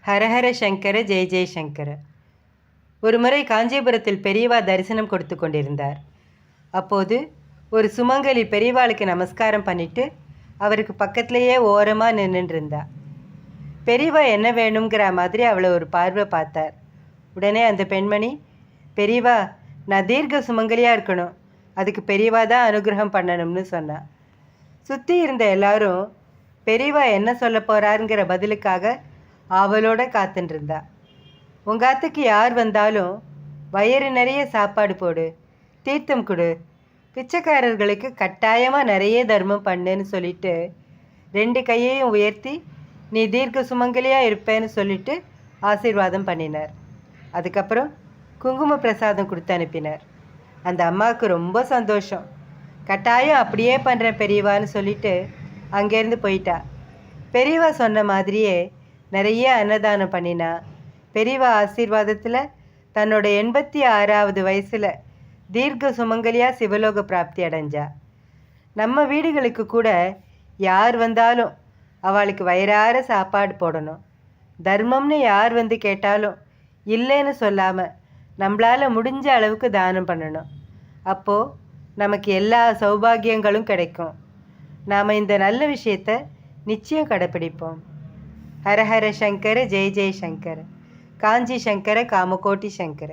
ஹரஹர சங்கர ஜெய ஜெயசங்கர. ஒரு முறை காஞ்சிபுரத்தில் பெரியவா தரிசனம் கொடுத்து கொண்டிருந்தார். அப்போது ஒரு சுமங்கலி பெரியவாளுக்கு நமஸ்காரம் பண்ணிட்டு அவருக்கு பக்கத்துலேயே ஓரமாக நின்றுட்டு இருந்தா. பெரியவா என்ன வேணுங்கிற மாதிரி அவளை ஒரு பார்வை பார்த்தார். உடனே அந்த பெண்மணி, பெரியவா, நான் தீர்க்க சுமங்கலியாக இருக்கணும், அதுக்கு பெரியவா தான் அனுகிரகம் பண்ணணும்னு சொன்னான். சுற்றி இருந்த எல்லாரும் பெரியவா என்ன சொல்ல போகிறாருங்கிற பதிலுக்காக ஆவலோடு காத்துட்டுருந்தா. உங்காத்துக்கு யார் வந்தாலும் வயிறு நிறைய சாப்பாடு போடு, தீர்த்தம் கொடு, பிச்சைக்காரர்களுக்கு கட்டாயமாக நிறைய தர்மம் பண்ணுன்னு சொல்லிட்டு 2 கையையும் உயர்த்தி நீ தீர்க்க சுமங்கலியாக இருப்பேன்னு சொல்லிட்டு ஆசீர்வாதம் பண்ணினார். அதுக்கப்புறம் குங்கும பிரசாதம் கொடுத்து அனுப்பினார். அந்த அம்மாவுக்கு ரொம்ப சந்தோஷம். கட்டாயம் அப்படியே பண்ணுறேன் பெரியவான்னு சொல்லிட்டு அங்கேருந்து போயிட்டா. பெரியவா சொன்ன மாதிரியே நிறைய அன்னதானம் பண்ணினா. பெரியவா ஆசீர்வாதத்தில் தன்னோட 86வது வயசில் தீர்க்க சுமங்கலியாக சிவலோக பிராப்தி அடைஞ்சா. நம்ம வீடுகளுக்கு கூட யார் வந்தாலும் அவளுக்கு வயிறார சாப்பாடு போடணும். தர்மம்னு யார் வந்து கேட்டாலும் இல்லைன்னு சொல்லாமல் நம்மளால் முடிஞ்ச அளவுக்கு தானம் பண்ணணும். அப்போது நமக்கு எல்லா சௌபாகியங்களும் கிடைக்கும். நாம் இந்த நல்ல விஷயத்தை நிச்சயம் கடைப்பிடிப்போம். ஹரஹர சங்கர ஜெய ஜெய சங்கர. காஞ்சி சங்கர காமகோட்டி சங்கர.